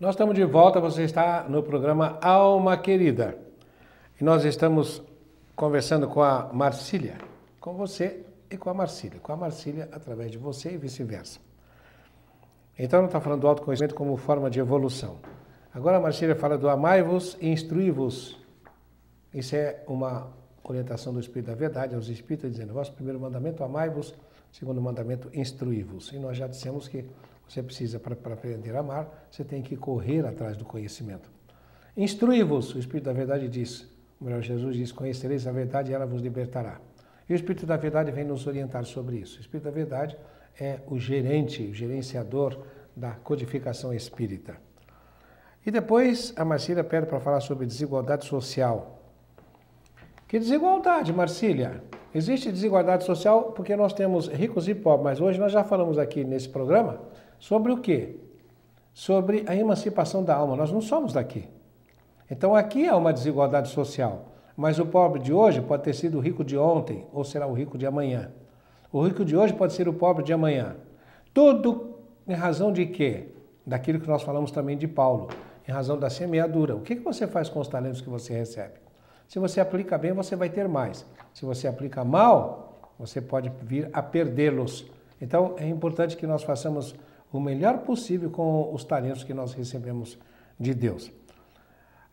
Nós estamos de volta, você está no programa Alma Querida. E nós estamos conversando com a Marcília, com você e com a Marcília através de você e vice-versa. Então, não está falando do autoconhecimento como forma de evolução. Agora a Marcília fala do amai-vos e instruí-vos. Isso é uma orientação do Espírito da Verdade aos Espíritos, dizendo, vosso primeiro mandamento, amai-vos, segundo mandamento, instruí-vos. E nós já dissemos que você precisa, para aprender a amar, você tem que correr atrás do conhecimento. Instruí-vos, o Espírito da Verdade diz, o melhor Jesus diz, conhecereis a verdade e ela vos libertará. E o Espírito da Verdade vem nos orientar sobre isso. O Espírito da Verdade é o gerente, o gerenciador da codificação espírita. E depois a Marcília pede para falar sobre desigualdade social. Que desigualdade, Marcília? Existe desigualdade social porque nós temos ricos e pobres, mas hoje nós já falamos aqui nesse programa sobre o quê? Sobre a emancipação da alma. Nós não somos daqui. Então aqui há uma desigualdade social, mas o pobre de hoje pode ter sido o rico de ontem, ou será o rico de amanhã. O rico de hoje pode ser o pobre de amanhã. Tudo em razão de quê? Daquilo que nós falamos também de Paulo, em razão da semeadura. O que você faz com os talentos que você recebe? Se você aplica bem, você vai ter mais. Se você aplica mal, você pode vir a perdê-los. Então, é importante que nós façamos o melhor possível com os talentos que nós recebemos de Deus.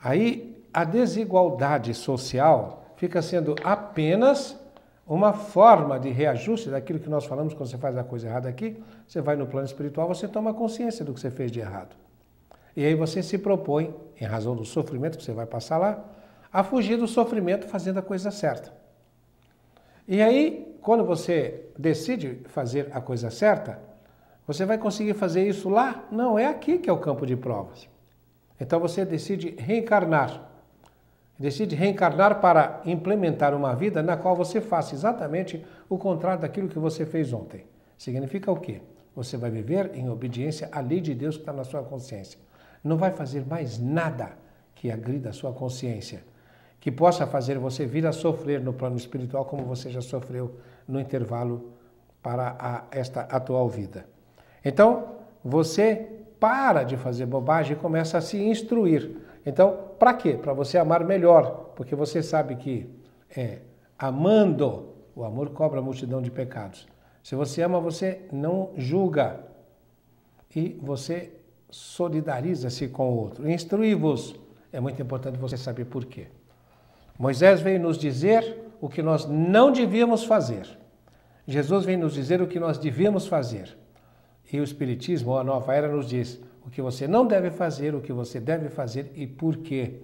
Aí, a desigualdade social fica sendo apenas uma forma de reajuste daquilo que nós falamos quando você faz a coisa errada aqui. Você vai no plano espiritual, você toma consciência do que você fez de errado. E aí você se propõe, em razão do sofrimento que você vai passar lá, a fugir do sofrimento fazendo a coisa certa. E aí, quando você decide fazer a coisa certa, você vai conseguir fazer isso lá? Não, é aqui que é o campo de provas. Então você decide reencarnar. Decide reencarnar para implementar uma vida na qual você faça exatamente o contrário daquilo que você fez ontem. Significa o quê? Você vai viver em obediência à lei de Deus que está na sua consciência. Não vai fazer mais nada que agrida a sua consciência, que possa fazer você vir a sofrer no plano espiritual como você já sofreu no intervalo para esta atual vida. Então, você para de fazer bobagem e começa a se instruir. Então, para quê? Para você amar melhor, porque você sabe que amando, o amor cobra a multidão de pecados. Se você ama, você não julga e você solidariza-se com o outro. Instruí-vos. É muito importante você saber por quê. Moisés veio nos dizer o que nós não devíamos fazer. Jesus veio nos dizer o que nós devíamos fazer. E o Espiritismo, ou a Nova Era, nos diz o que você não deve fazer, o que você deve fazer e por quê.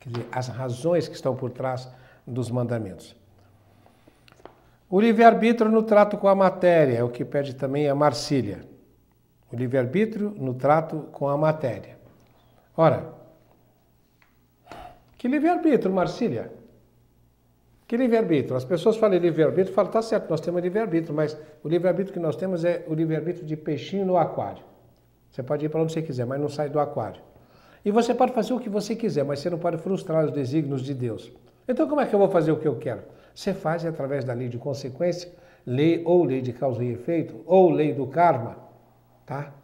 Quer dizer, as razões que estão por trás dos mandamentos. O livre-arbítrio no trato com a matéria, é o que pede também a Marcília. O livre-arbítrio no trato com a matéria. Ora, que livre-arbítrio, Marcília? Que livre-arbítrio? As pessoas falam livre-arbítrio, falam, tá certo, nós temos livre-arbítrio, mas o livre-arbítrio que nós temos é o livre-arbítrio de peixinho no aquário. Você pode ir para onde você quiser, mas não sai do aquário. E você pode fazer o que você quiser, mas você não pode frustrar os desígnios de Deus. Então como é que eu vou fazer o que eu quero? Você faz através da lei de consequência, lei de causa e efeito, ou lei do karma, tá?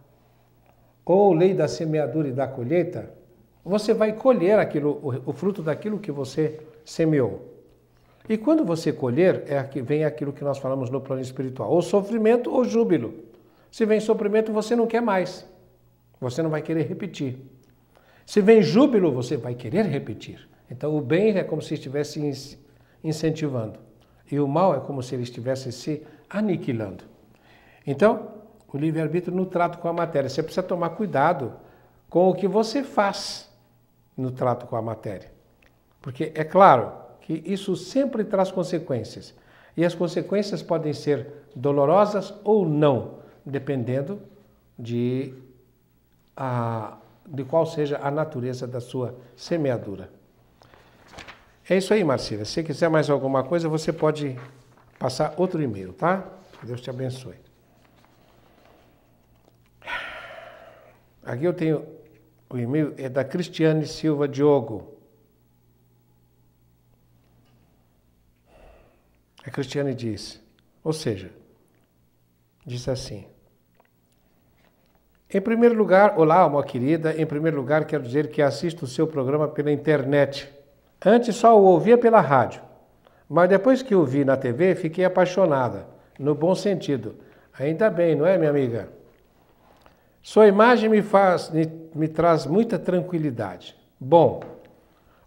Ou lei da semeadura e da colheita. Você vai colher o fruto daquilo que você semeou. E quando você colher, vem aquilo que nós falamos no plano espiritual, ou sofrimento ou júbilo. Se vem sofrimento, você não quer mais. Você não vai querer repetir. Se vem júbilo, você vai querer repetir. Então o bem é como se estivesse incentivando. E o mal é como se ele estivesse se aniquilando. Então, o livre-arbítrio no trato com a matéria. Você precisa tomar cuidado com o que você faz no trato com a matéria. Porque é claro que isso sempre traz consequências. E as consequências podem ser dolorosas ou não, dependendo de qual seja a natureza da sua semeadura. É isso aí, Marcília. Se quiser mais alguma coisa, você pode passar outro e-mail, tá? Que Deus te abençoe. Aqui eu tenho o e-mail, é da Cristiane Silva Diogo. A Cristiane diz, ou seja, diz assim, Em primeiro lugar, olá, alma querida. Em primeiro lugar, quero dizer que assisto o seu programa pela internet. Antes só o ouvia pela rádio, mas depois que o vi na TV, fiquei apaixonada, no bom sentido. Ainda bem, não é, minha amiga? Sua imagem me traz muita tranquilidade. Bom,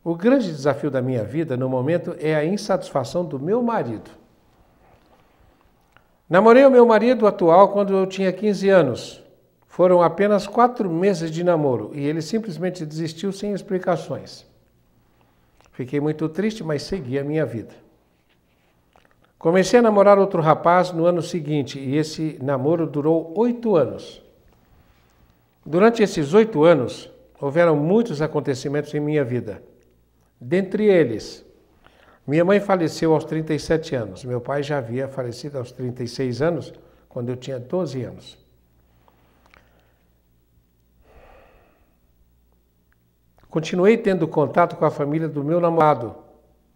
o grande desafio da minha vida no momento é a insatisfação do meu marido. Namorei o meu marido atual quando eu tinha 15 anos. Foram apenas 4 meses de namoro e ele simplesmente desistiu sem explicações. Fiquei muito triste, mas segui a minha vida. Comecei a namorar outro rapaz no ano seguinte e esse namoro durou 8 anos. Durante esses 8 anos, houveram muitos acontecimentos em minha vida. Dentre eles, minha mãe faleceu aos 37 anos. Meu pai já havia falecido aos 36 anos, quando eu tinha 12 anos. Continuei tendo contato com a família do meu namorado,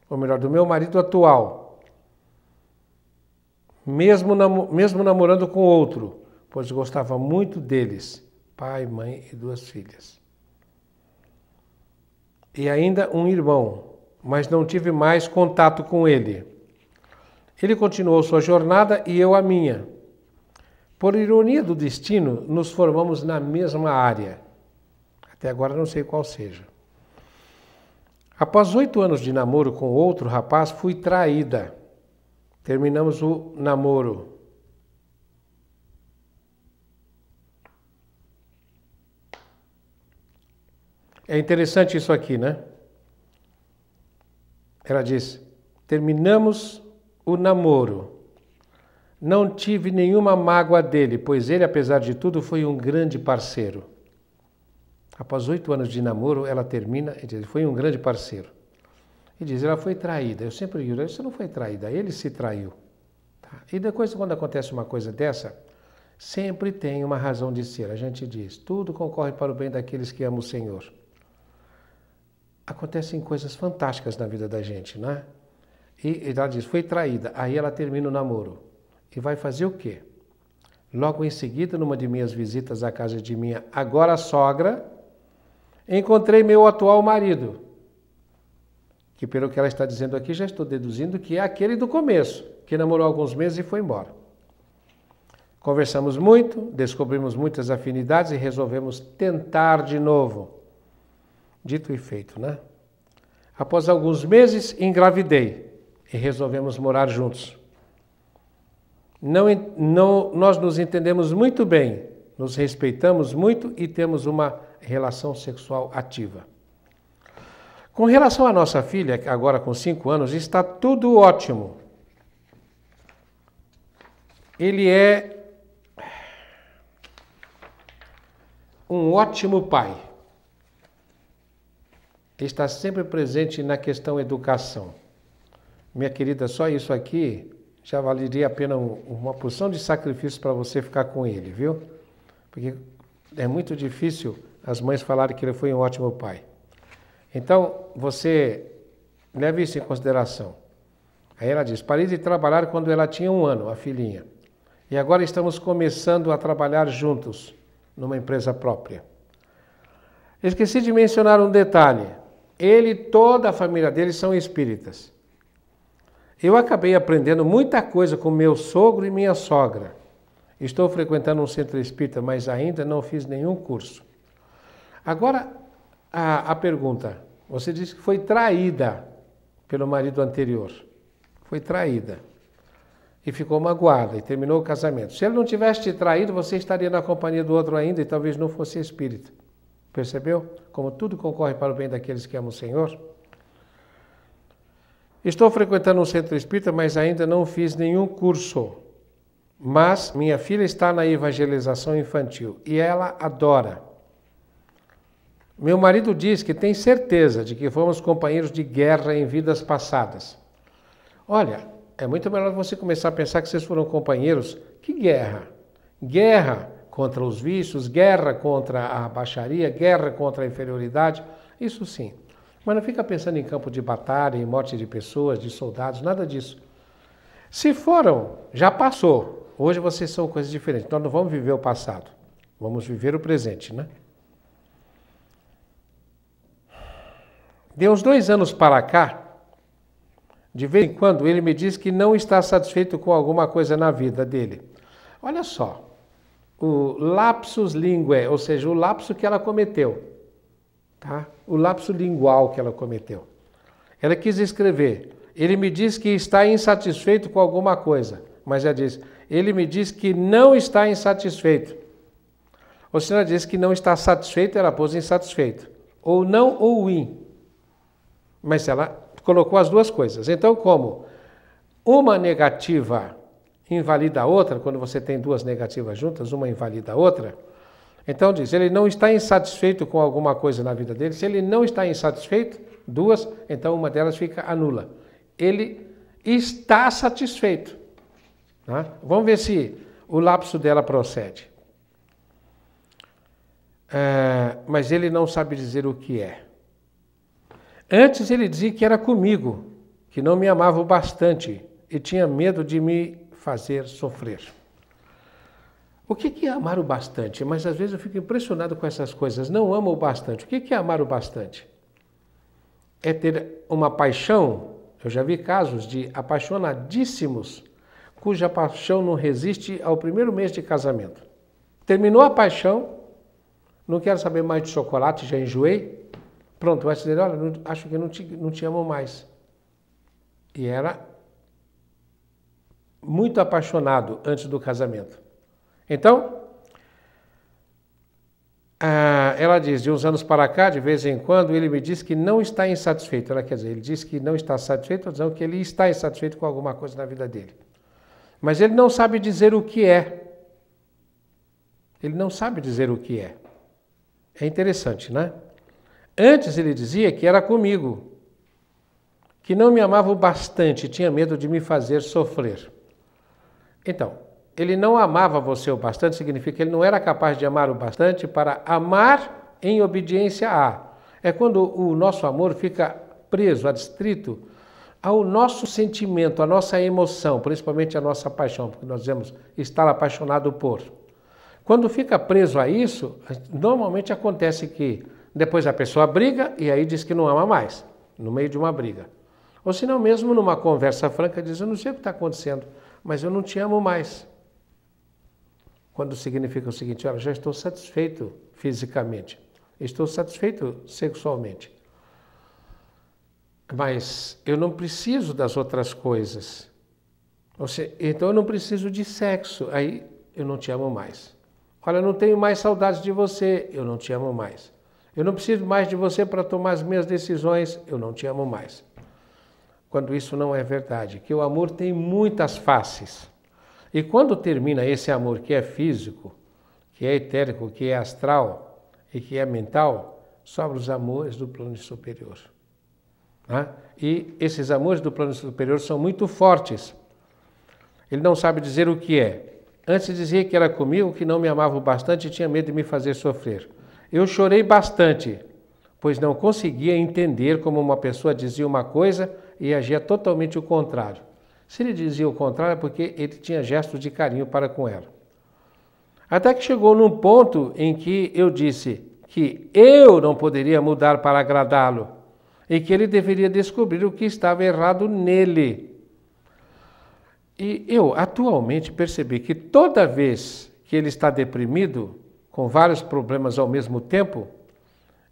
ou melhor, do meu marido atual, mesmo namorando com outro, pois gostava muito deles, pai, mãe e 2 filhas. E ainda um irmão, mas não tive mais contato com ele. Ele continuou sua jornada e eu a minha. Por ironia do destino, nos formamos na mesma área. Até agora não sei qual seja. Após 8 anos de namoro com outro rapaz, fui traída. Terminamos o namoro. É interessante isso aqui, né? Ela diz, terminamos o namoro. Não tive nenhuma mágoa dele, pois ele, apesar de tudo, foi um grande parceiro. Após 8 anos de namoro, ela termina e diz, foi um grande parceiro. E diz, ela foi traída. Eu sempre digo, você não foi traída, ele se traiu. Tá? E depois, quando acontece uma coisa dessa, sempre tem uma razão de ser. A gente diz, tudo concorre para o bem daqueles que amam o Senhor. Acontecem coisas fantásticas na vida da gente, né? E ela diz, foi traída. Aí ela termina o namoro. E vai fazer o quê? Logo em seguida, numa de minhas visitas à casa de minha agora sogra, encontrei meu atual marido, que pelo que ela está dizendo aqui, já estou deduzindo que é aquele do começo, que namorou alguns meses e foi embora. Conversamos muito, descobrimos muitas afinidades e resolvemos tentar de novo. Dito e feito, né? Após alguns meses, engravidei e resolvemos morar juntos. Nós nos entendemos muito bem, nos respeitamos muito e temos uma relação sexual ativa. Com relação à nossa filha, agora com 5 anos, está tudo ótimo. Ele é um ótimo pai. Está sempre presente na questão educação. Minha querida, só isso aqui já valeria a pena uma porção de sacrifício para você ficar com ele, viu? Porque é muito difícil as mães falarem que ele foi um ótimo pai. Então, você leve isso em consideração. Aí ela diz, parei de trabalhar quando ela tinha 1 ano, a filhinha. E agora estamos começando a trabalhar juntos, numa empresa própria. Esqueci de mencionar um detalhe. Ele e toda a família dele são espíritas. Eu acabei aprendendo muita coisa com meu sogro e minha sogra. Estou frequentando um centro espírita, mas ainda não fiz nenhum curso. Agora, a pergunta. Você disse que foi traída pelo marido anterior. Foi traída. E ficou magoada e terminou o casamento. Se ele não tivesse te traído, você estaria na companhia do outro ainda e talvez não fosse espírita. Percebeu? Como tudo concorre para o bem daqueles que amam o Senhor. Estou frequentando um centro espírita, mas ainda não fiz nenhum curso. Mas minha filha está na evangelização infantil e ela adora. Meu marido diz que tem certeza de que fomos companheiros de guerra em vidas passadas. Olha, é muito melhor você começar a pensar que vocês foram companheiros. Que guerra? Guerra contra os vícios, guerra contra a baixaria, guerra contra a inferioridade, isso sim. Mas não fica pensando em campo de batalha, em morte de pessoas, de soldados, nada disso. Se foram, já passou. Hoje vocês são coisas diferentes. Nós não vamos viver o passado. Vamos viver o presente, né? De uns 2 anos para cá, de vez em quando, ele me diz que não está satisfeito com alguma coisa na vida dele. Olha só, o lapsus linguae, ou seja, o lapso que ela cometeu, tá? O lapso lingual que ela cometeu. Ela quis escrever, ele me diz que está insatisfeito com alguma coisa, mas ela diz, ele me diz que não está insatisfeito. Ou se ela diz que não está satisfeito, ela pôs insatisfeito. Ou não ou in. Mas ela colocou as duas coisas. Então, como uma negativa invalida a outra, quando você tem duas negativas juntas, uma invalida a outra, então diz, ele não está insatisfeito com alguma coisa na vida dele. Se ele não está insatisfeito, duas, então uma delas fica anula. Ele está satisfeito. Tá? Vamos ver se o lapso dela procede. Mas ele não sabe dizer o que é. Antes ele dizia que era comigo, que não me amava o bastante e tinha medo de me fazer sofrer. O que é amar o bastante? Mas às vezes eu fico impressionado com essas coisas. Não amo o bastante. O que é amar o bastante? É ter uma paixão. Eu já vi casos de apaixonadíssimos, cuja paixão não resiste ao primeiro mês de casamento. Terminou a paixão, não quero saber mais de chocolate, já enjoei. Pronto, vai dizer, olha, acho que não te amo mais. E era muito apaixonado antes do casamento. Então, ela diz, de uns anos para cá, de vez em quando, ele me diz que não está insatisfeito. Ela quer dizer, ele diz que não está satisfeito, dizendo que ele está insatisfeito com alguma coisa na vida dele. Mas ele não sabe dizer o que é. Ele não sabe dizer o que é. É interessante, né? Antes ele dizia que era comigo, que não me amava o bastante, tinha medo de me fazer sofrer. Então, ele não amava você o bastante, significa que ele não era capaz de amar o bastante para amar em obediência a. É quando o nosso amor fica preso, adstrito ao nosso sentimento, à nossa emoção, principalmente à nossa paixão, porque nós dizemos estar apaixonado por. Quando fica preso a isso, normalmente acontece que depois a pessoa briga e aí diz que não ama mais, no meio de uma briga. Ou se não, mesmo numa conversa franca, diz, eu não sei o que está acontecendo, mas eu não te amo mais. Quando significa o seguinte, olha, já estou satisfeito fisicamente, estou satisfeito sexualmente, mas eu não preciso das outras coisas. Ou seja, então eu não preciso de sexo, aí eu não te amo mais. Olha, eu não tenho mais saudades de você, eu não te amo mais. Eu não preciso mais de você para tomar as minhas decisões, eu não te amo mais. Quando isso não é verdade, que o amor tem muitas faces. E quando termina esse amor que é físico, que é etérico, que é astral e que é mental, sobram os amores do plano superior. Tá? E esses amores do plano superior são muito fortes. Ele não sabe dizer o que é. Antes dizia que era comigo, que não me amava o bastante e tinha medo de me fazer sofrer. Eu chorei bastante, pois não conseguia entender como uma pessoa dizia uma coisa e agia totalmente o contrário. Se ele dizia o contrário é porque ele tinha gestos de carinho para com ela. Até que chegou num ponto em que eu disse que eu não poderia mudar para agradá-lo e que ele deveria descobrir o que estava errado nele. E eu atualmente percebi que toda vez que ele está deprimido, com vários problemas ao mesmo tempo,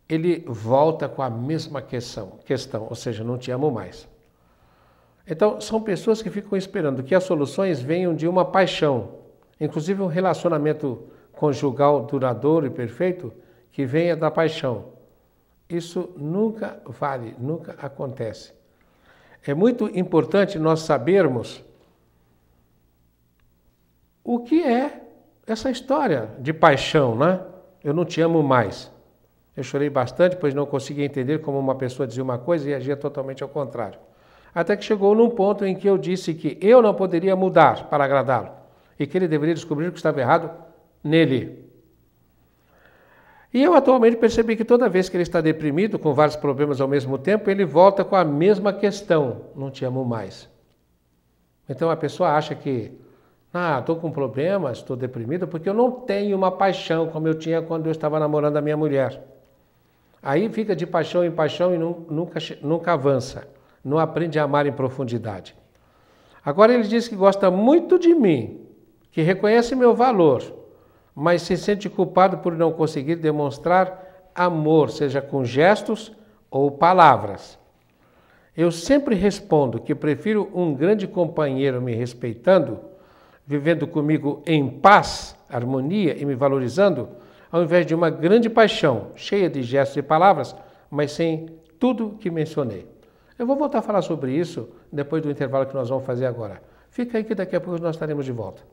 ele volta com a mesma questão, ou seja, não te amo mais. Então, são pessoas que ficam esperando que as soluções venham de uma paixão, inclusive um relacionamento conjugal duradouro e perfeito, que venha da paixão. Isso nunca vale, nunca acontece. É muito importante nós sabermos o que é essa história de paixão, né? Eu não te amo mais. Eu chorei bastante, pois não conseguia entender como uma pessoa dizia uma coisa e agia totalmente ao contrário. Até que chegou num ponto em que eu disse que eu não poderia mudar para agradá-lo e que ele deveria descobrir o que estava errado nele. E eu atualmente percebi que toda vez que ele está deprimido, com vários problemas ao mesmo tempo, ele volta com a mesma questão, não te amo mais. Então a pessoa acha que Ah, estou com problemas, estou deprimido porque eu não tenho uma paixão como eu tinha quando eu estava namorando a minha mulher. Aí fica de paixão em paixão e nunca avança, não aprende a amar em profundidade. Agora ele diz que gosta muito de mim, que reconhece meu valor, mas se sente culpado por não conseguir demonstrar amor, seja com gestos ou palavras. Eu sempre respondo que prefiro um grande companheiro me respeitando, vivendo comigo em paz, harmonia e me valorizando, ao invés de uma grande paixão, cheia de gestos e palavras, mas sem tudo que mencionei. Eu vou voltar a falar sobre isso depois do intervalo que nós vamos fazer agora. Fica aí que daqui a pouco nós estaremos de volta.